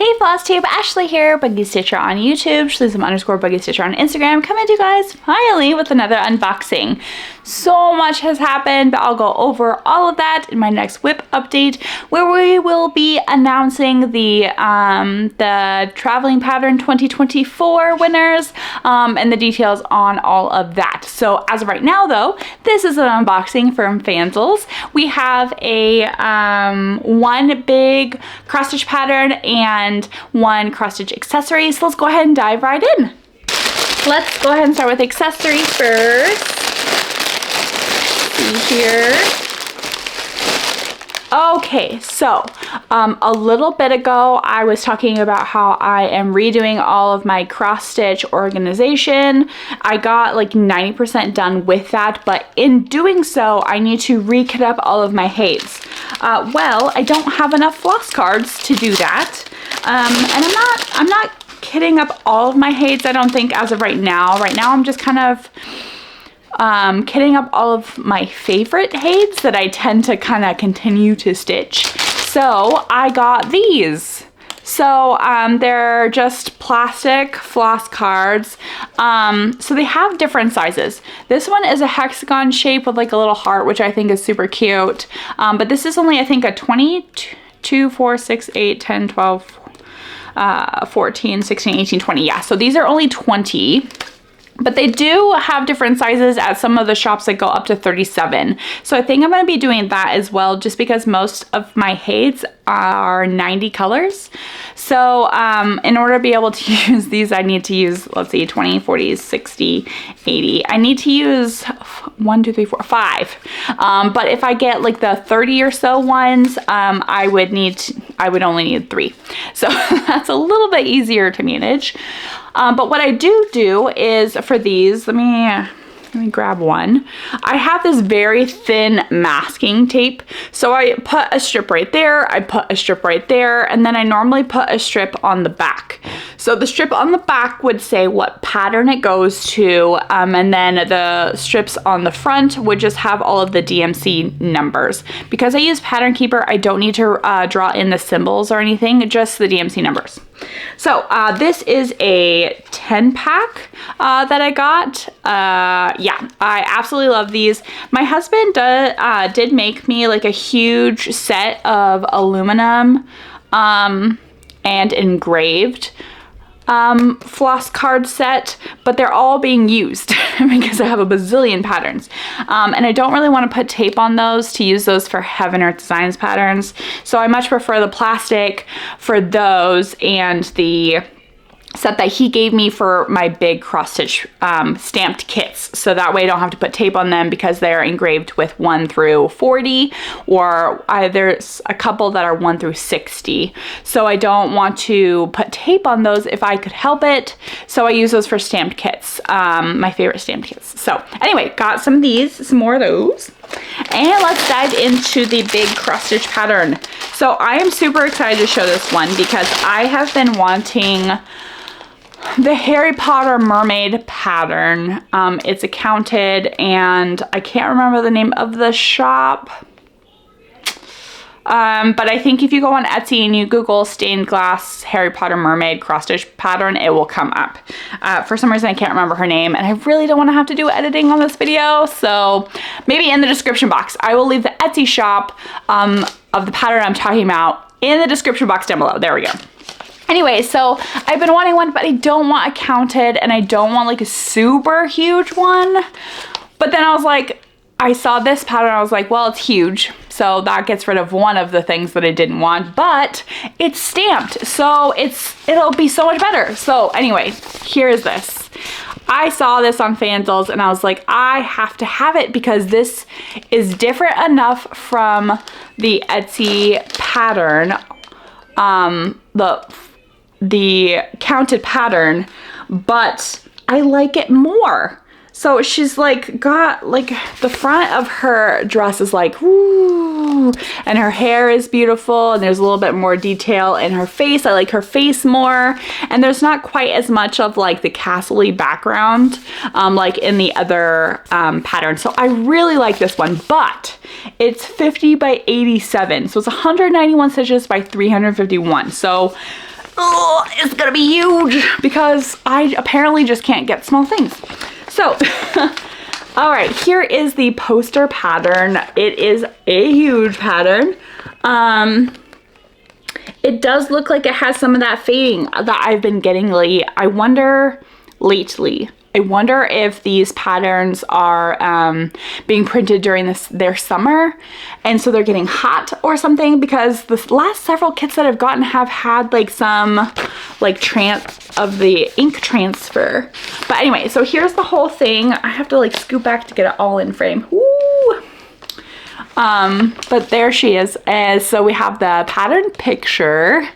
Hey Flosstube, Ashley here, Buggy Stitcher on YouTube, Shlism_Buggy Stitcher on Instagram, coming to you guys finally with another unboxing. So much has happened, but I'll go over all of that in my next whip update, where we will be announcing the Traveling Pattern 2024 winners and the details on all of that. So as of right now though, this is an unboxing from Fansells. We have a one big cross stitch pattern and one cross stitch accessory. So let's go ahead and dive right in. Let's go ahead and start with accessories first. See here. Okay, so a little bit ago I was talking about how I am redoing all of my cross stitch organization. I got like 90% done with that, but in doing so I need to rekit up all of my heights. Well, I don't have enough floss cards to do that, and I'm not kitting up all of my heights, I don't think, as of right now. Right now I'm just kind of kitting up all of my favorite heights that I tend to kind of continue to stitch. So I got these. So they're just plastic floss cards. So they have different sizes. This one is a hexagon shape with like a little heart, which I think is super cute. But this is only, I think, a 22, 4, 6, 8, 10, 12, 14, 16, 18, 20. Yeah, so these are only 20. But they do have different sizes at some of the shops that go up to 37. So I think I'm going to be doing that as well, just because most of my heights are 90 colors. So in order to be able to use these, I need to use, let's see, 20, 40, 60, 80. I need to use 1, 2, 3, 4, 5. But if I get like the 30 or so ones, I would only need 3. So that's a little bit easier to manage. But what I do is for these, let me grab one. I have this very thin masking tape. So I put a strip right there, I put a strip right there, and then I normally put a strip on the back. So the strip on the back would say what pattern it goes to, and then the strips on the front would just have all of the DMC numbers. Because I use Pattern Keeper, I don't need to draw in the symbols or anything, just the DMC numbers. So this is a 10 pack that I got. Yeah, I absolutely love these. My husband did make me like a huge set of aluminum and engraved floss card set, but they're all being used because I have a bazillion patterns. And I don't really want to put tape on those to use those for Heaven Earth Designs patterns. So I much prefer the plastic for those and the set that he gave me for my big cross stitch stamped kits. So that way I don't have to put tape on them because they're engraved with 1 through 40, or there's a couple that are 1 through 60. So I don't want to put tape on those if I could help it. So I use those for stamped kits, my favorite stamped kits. So anyway, got some of these, some more of those. And let's dive into the big cross stitch pattern. So I am super excited to show this one because I have been wanting the Harry Potter mermaid pattern. It's accounted, and I can't remember the name of the shop. But I think if you go on Etsy and you Google stained glass Harry Potter mermaid cross stitch pattern, it will come up. For some reason I can't remember her name, and I really don't want to have to do editing on this video, so maybe in the description box. I will leave the Etsy shop of the pattern I'm talking about in the description box down below. There we go. Anyway, so I've been wanting one, but I don't want accounted, and I don't want like a super huge one. But then I was like, I saw this pattern, I was like, well, it's huge. So that gets rid of one of the things that I didn't want, but it's stamped, so it'll be so much better. So anyway, here is this. I saw this on Fansells and I was like, I have to have it because this is different enough from the Etsy pattern, the counted pattern, but I like it more. So she's like got like the front of her dress is like woo, and her hair is beautiful, and there's a little bit more detail in her face. I like her face more, and there's not quite as much of like the castle-y background like in the other pattern. So I really like this one, but it's 50 by 87, so it's 191 stitches by 351. So Oh, it's gonna be huge because I apparently just can't get small things. So, all right, here is the poster pattern. It is a huge pattern. It does look like it has some of that fading that I've been getting lately. I wonder if these patterns are being printed during their summer, and so they're getting hot or something, because the last several kits that I've gotten have had like some like of the ink transfer. But anyway, so here's the whole thing. I have to like scoot back to get it all in frame. Woo! But there she is. So we have the pattern picture,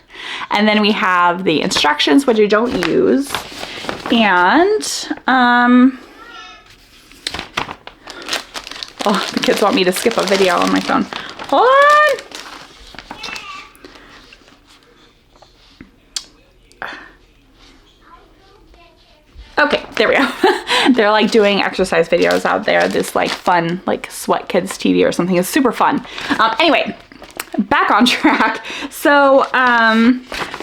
and then we have the instructions, which I don't use. And, oh, the kids want me to skip a video on my phone. Hold on. Okay, there we go. They're like doing exercise videos out there. This like fun, like Sweat Kids TV or something. Is super fun. Anyway, back on track. So,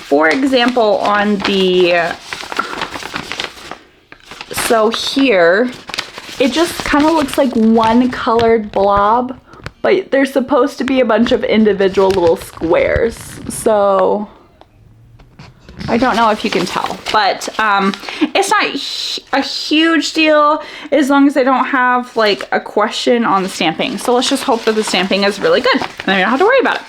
for example, on the, so here, it just kind of looks like one colored blob, but there's supposed to be a bunch of individual little squares. So I don't know if you can tell, but it's not a huge deal as long as I don't have like a question on the stamping. So let's just hope that the stamping is really good and I don't have to worry about it.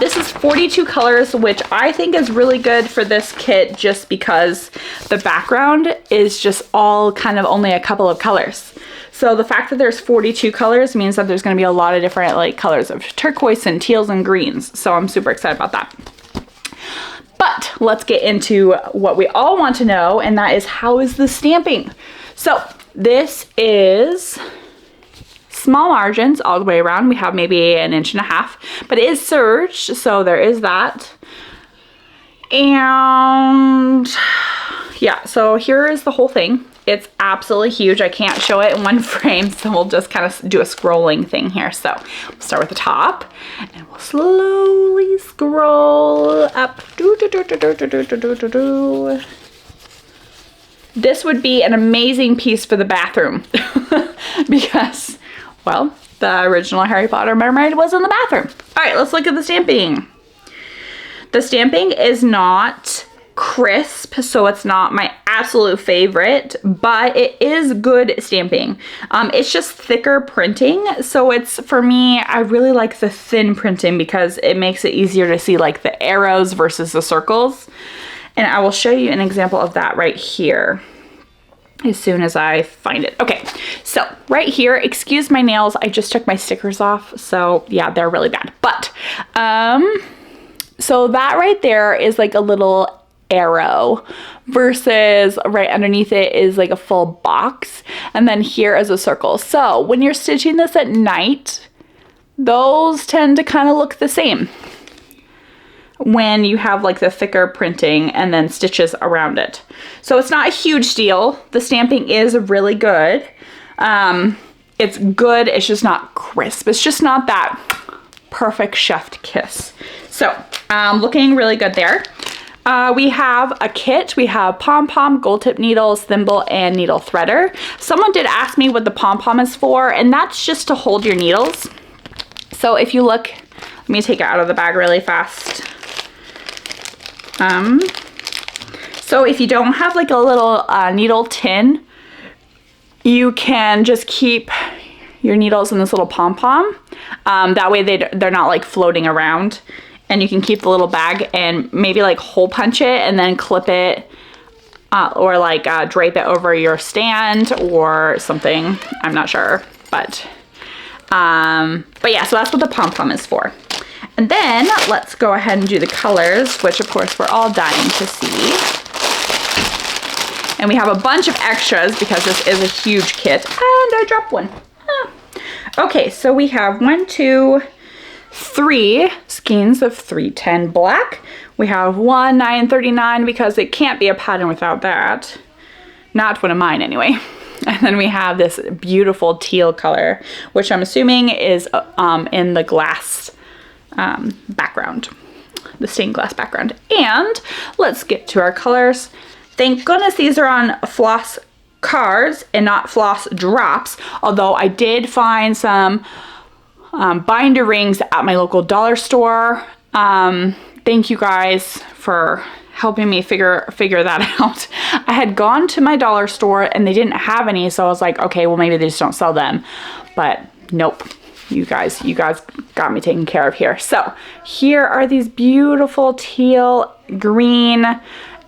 This is 42 colors, which I think is really good for this kit just because the background is just all kind of only a couple of colors. So the fact that there's 42 colors means that there's going to be a lot of different like colors of turquoise and teals and greens. So I'm super excited about that. But let's get into what we all want to know, and that is, how is the stamping? So this is small margins all the way around. We have maybe 1.5 inches, but it is serged, so there is that. And yeah, so here is the whole thing. It's absolutely huge. I can't show it in one frame, so we'll just kind of do a scrolling thing here. So we'll start with the top, and we'll slowly scroll up. This would be an amazing piece for the bathroom because, well, the original Harry Potter mermaid was in the bathroom. All right, let's look at the stamping. The stamping is not crisp, so it's not my absolute favorite, but it is good stamping. It's just thicker printing, so it's, for me, I really like the thin printing because it makes it easier to see like the arrows versus the circles. And I will show you an example of that right here as soon as I find it. Okay, so right here, excuse my nails, I just took my stickers off, so yeah, they're really bad. But so that right there is like a little arrow versus right underneath it is like a full box, and then here is a circle. So when you're stitching this at night, those tend to kind of look the same when you have like the thicker printing and then stitches around it. So it's not a huge deal. The stamping is really good. It's good, it's just not crisp. It's just not that perfect chefed kiss. So looking really good there. We have a kit. We have pom-pom, gold tip needles, thimble, and needle threader. Someone did ask me what the pom-pom is for, and that's just to hold your needles. So if you look, let me take it out of the bag really fast. So if you don't have like a little needle tin, you can just keep your needles in this little pom-pom. That way they're not like floating around. And you can keep the little bag and maybe like hole punch it and then clip it or like drape it over your stand or something. I'm not sure, but yeah, so that's what the pom-pom is for. And then let's go ahead and do the colors, which of course we're all dying to see. And we have a bunch of extras because this is a huge kit. And I dropped one. Okay, so we have 1, 2, 3 skeins of 310 black. We have 1 939 because it can't be a pattern without that. Not one of mine anyway. And then we have this beautiful teal color, which I'm assuming is in the glass background. the stained glass background. And let's get to our colors. Thank goodness these are on Floss cards and not Floss drops, although I did find some binder rings at my local dollar store. Thank you guys for helping me figure that out. I had gone to my dollar store and they didn't have any, so I was like, okay, well maybe they just don't sell them. But nope, you guys got me taken care of here. So here are these beautiful teal, green,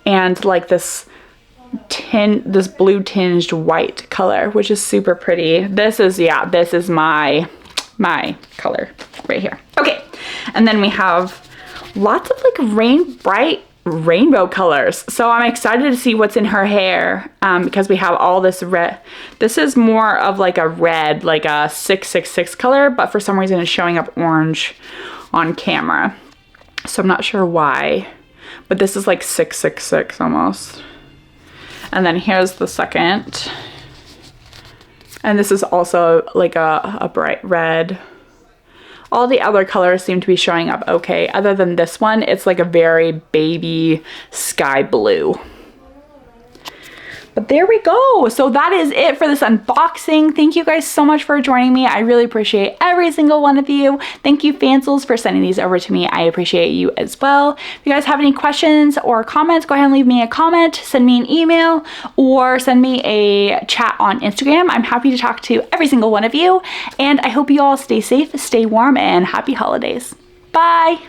and like this blue tinged white color, which is super pretty. This is my color right here. Okay, and then we have lots of like bright rainbow colors. So I'm excited to see what's in her hair because we have all this red. This is more of like a red, like a 666 color, but for some reason it's showing up orange on camera. So I'm not sure why, but this is like 666 almost. And then here's the second. And this is also like a bright red. All the other colors seem to be showing up okay. Other than this one, it's like a very baby sky blue. But there we go. So that is it for this unboxing. Thank you guys so much for joining me. I really appreciate every single one of you. Thank you, Fansells, for sending these over to me. I appreciate you as well. If you guys have any questions or comments, go ahead and leave me a comment, send me an email, or send me a chat on Instagram. I'm happy to talk to every single one of you. And I hope you all stay safe, stay warm, and happy holidays. Bye.